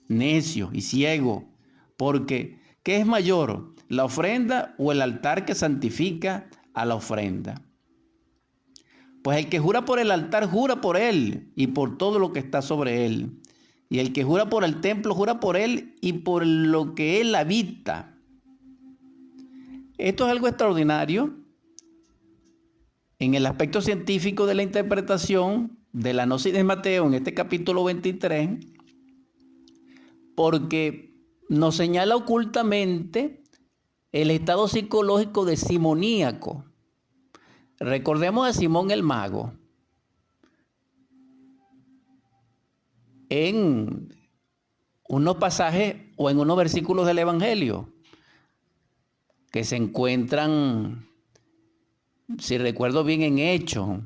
necio y ciego, porque ¿qué es mayor, la ofrenda o el altar que santifica a la ofrenda? Pues el que jura por el altar, jura por él y por todo lo que está sobre él. Y el que jura por el templo, jura por él y por lo que él habita. Esto es algo extraordinario en el aspecto científico de la interpretación de la gnosis de Mateo en este capítulo 23, porque nos señala ocultamente el estado psicológico de simoníaco. Recordemos a Simón el mago. En unos pasajes o en unos versículos del Evangelio que se encuentran, si recuerdo bien, en Hechos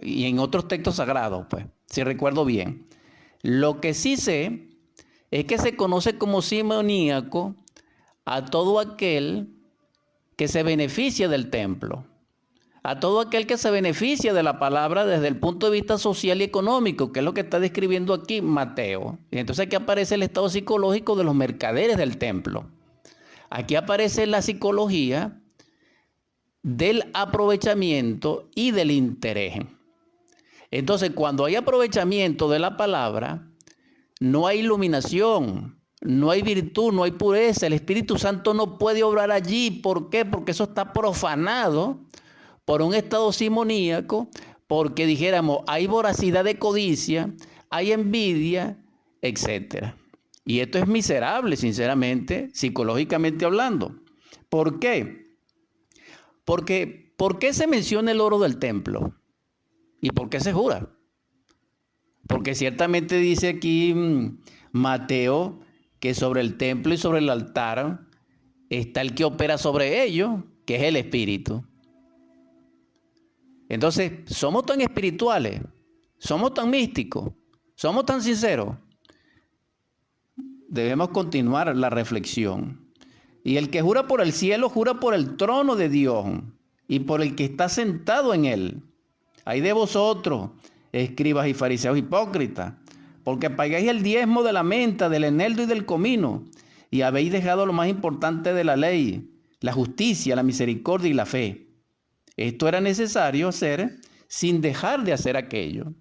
y en otros textos sagrados, pues, si recuerdo bien. Lo que sí sé es que se conoce como simoníaco a todo aquel que se beneficia del templo, a todo aquel que se beneficia de la palabra desde el punto de vista social y económico, que es lo que está describiendo aquí Mateo. Y entonces aquí aparece el estado psicológico de los mercaderes del templo. Aquí aparece la psicología del aprovechamiento y del interés. Entonces, cuando hay aprovechamiento de la palabra, no hay iluminación, no hay virtud, no hay pureza. El Espíritu Santo no puede obrar allí. ¿Por qué? Porque eso está profanado por un estado simoníaco, porque dijéramos, hay voracidad de codicia, hay envidia, etc. Y esto es miserable, sinceramente, psicológicamente hablando. ¿Por qué? Porque, ¿por qué se menciona el oro del templo? ¿Y por qué se jura? Porque ciertamente dice aquí Mateo que sobre el templo y sobre el altar está el que opera sobre ello, que es el Espíritu. Entonces, somos tan espirituales, somos tan místicos, somos tan sinceros. Debemos continuar la reflexión. Y el que jura por el cielo, jura por el trono de Dios y por el que está sentado en él. Ay de vosotros, escribas y fariseos hipócritas, porque pagáis el diezmo de la menta, del eneldo y del comino, y habéis dejado lo más importante de la ley, la justicia, la misericordia y la fe. Esto era necesario hacer sin dejar de hacer aquello.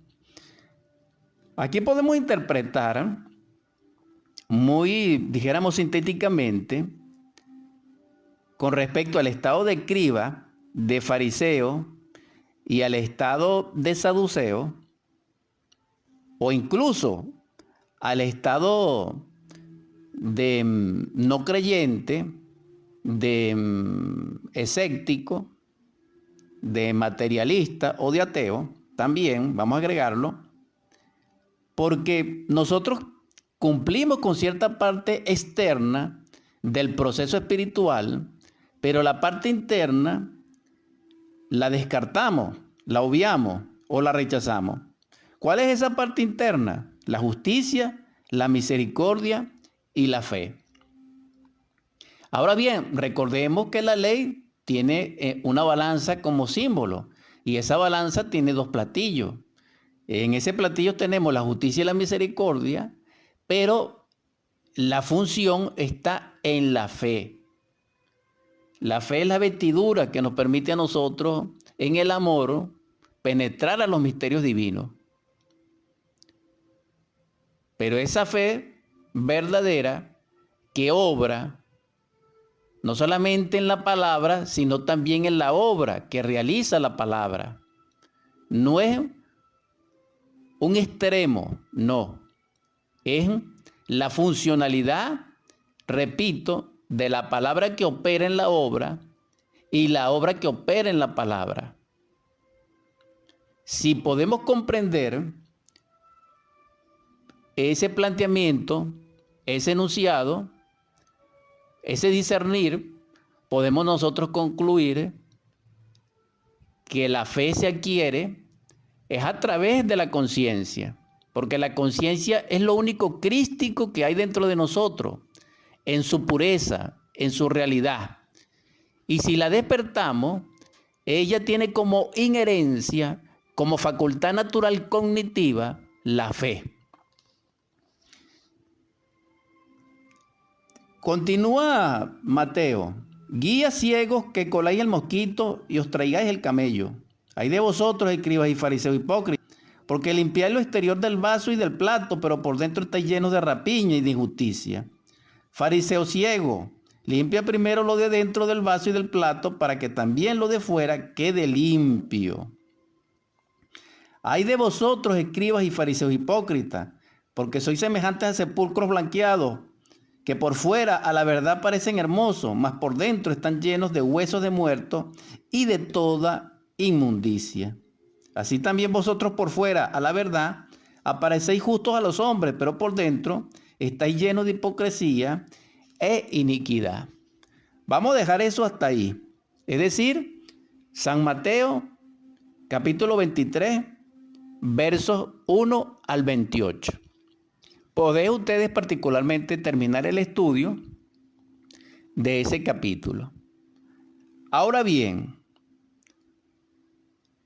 Aquí podemos interpretar muy, dijéramos sintéticamente, con respecto al estado de escriba, de fariseo y al estado de saduceo, o incluso al estado de no creyente, de escéptico, de materialista o de ateo, también vamos a agregarlo, porque nosotros cumplimos con cierta parte externa del proceso espiritual, pero la parte interna la descartamos, la obviamos o la rechazamos. ¿Cuál es esa parte interna? La justicia, la misericordia y la fe. Ahora bien, recordemos que la ley tiene una balanza como símbolo y esa balanza tiene dos platillos. En ese platillo tenemos la justicia y la misericordia, pero la función está en la fe. La fe es la vestidura que nos permite a nosotros en el amor penetrar a los misterios divinos. Pero esa fe verdadera que obra no solamente en la palabra, sino también en la obra que realiza la palabra. No es un extremo, no. Es la funcionalidad, repito, de la palabra que opera en la obra y la obra que opera en la palabra. Si podemos comprender ese planteamiento, ese enunciado, ese discernir, podemos nosotros concluir que la fe se adquiere es a través de la conciencia, porque la conciencia es lo único crístico que hay dentro de nosotros, en su pureza, en su realidad. Y si la despertamos, ella tiene como inherencia, como facultad natural cognitiva, la fe. Continúa Mateo. Guías ciegos que coláis el mosquito y os traigáis el camello. Hay de vosotros, escribas y fariseos hipócritas, porque limpiáis lo exterior del vaso y del plato, pero por dentro estáis llenos de rapiña y de injusticia. Fariseo ciego, limpia primero lo de dentro del vaso y del plato, para que también lo de fuera quede limpio. Hay de vosotros, escribas y fariseos hipócritas, porque sois semejantes a sepulcros blanqueados, que por fuera a la verdad parecen hermosos, mas por dentro están llenos de huesos de muertos y de toda inmundicia. Así también vosotros por fuera a la verdad aparecéis justos a los hombres, pero por dentro estáis llenos de hipocresía e iniquidad. Vamos a dejar eso hasta ahí. Es decir, San Mateo, capítulo 23, versos 1 al 28. Podéis ustedes particularmente terminar el estudio de ese capítulo. Ahora bien,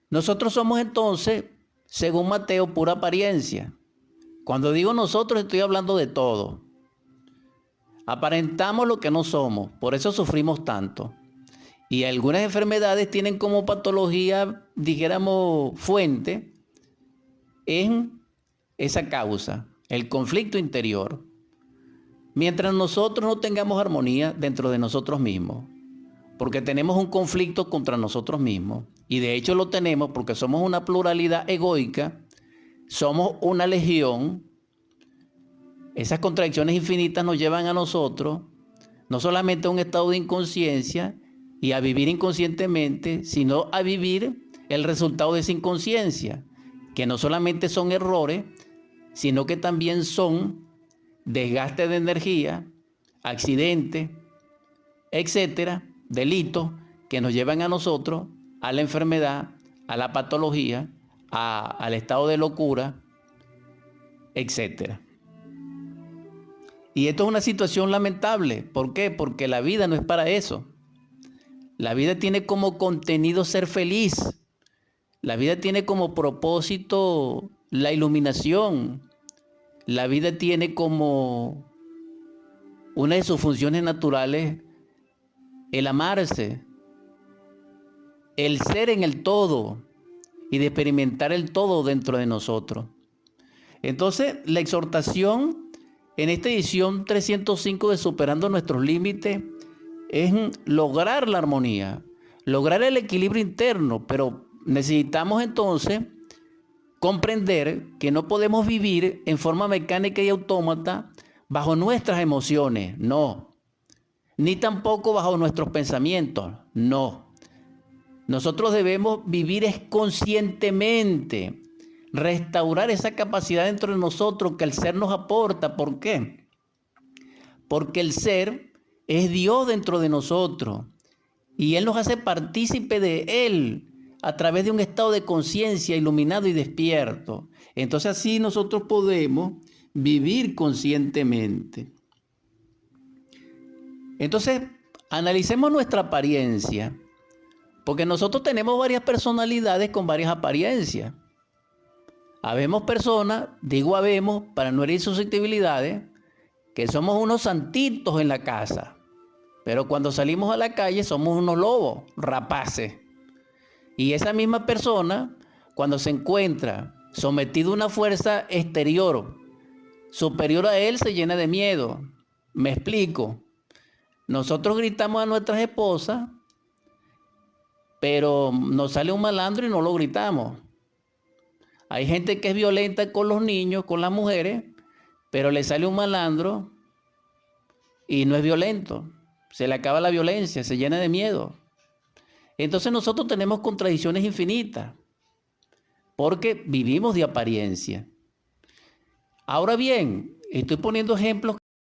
nosotros somos entonces, según Mateo, pura apariencia. Cuando digo nosotros, estoy hablando de todo. Aparentamos lo que no somos, por eso sufrimos tanto. Y algunas enfermedades tienen como patología, dijéramos, fuente en esa causa, el conflicto interior. Mientras nosotros no tengamos armonía dentro de nosotros mismos, porque tenemos un conflicto contra nosotros mismos, y de hecho lo tenemos porque somos una pluralidad egoica, somos una legión. Esas contradicciones infinitas nos llevan a nosotros no solamente a un estado de inconsciencia y a vivir inconscientemente, sino a vivir el resultado de esa inconsciencia, que no solamente son errores, sino que también son desgaste de energía, accidentes, etcétera, delitos que nos llevan a nosotros a la enfermedad, a la patología, al estado de locura, etcétera. Y esto es una situación lamentable. ¿Por qué? Porque la vida no es para eso. La vida tiene como contenido ser feliz. La vida tiene como propósito la iluminación. La vida tiene como una de sus funciones naturales el amarse, el ser en el todo y de experimentar el todo dentro de nosotros. Entonces, la exhortación en esta edición 305 de Superando Nuestros Límites es lograr la armonía, lograr el equilibrio interno, pero necesitamos entonces comprender que no podemos vivir en forma mecánica y autómata bajo nuestras emociones, no. Ni tampoco bajo nuestros pensamientos, no. Nosotros debemos vivir conscientemente, restaurar esa capacidad dentro de nosotros que el ser nos aporta. ¿Por qué? Porque el ser es Dios dentro de nosotros y Él nos hace partícipe de Él a través de un estado de conciencia iluminado y despierto. Entonces así nosotros podemos vivir conscientemente. Entonces, analicemos nuestra apariencia, porque nosotros tenemos varias personalidades con varias apariencias. Habemos personas, digo habemos para no herir susceptibilidades, que somos unos santitos en la casa, pero cuando salimos a la calle somos unos lobos, rapaces. Y esa misma persona, cuando se encuentra sometido a una fuerza exterior superior a él, se llena de miedo. Me explico. Nosotros gritamos a nuestras esposas, pero nos sale un malandro y no lo gritamos. Hay gente que es violenta con los niños, con las mujeres, pero le sale un malandro y no es violento. Se le acaba la violencia, se llena de miedo. Entonces nosotros tenemos contradicciones infinitas, porque vivimos de apariencia. Ahora bien, estoy poniendo ejemplos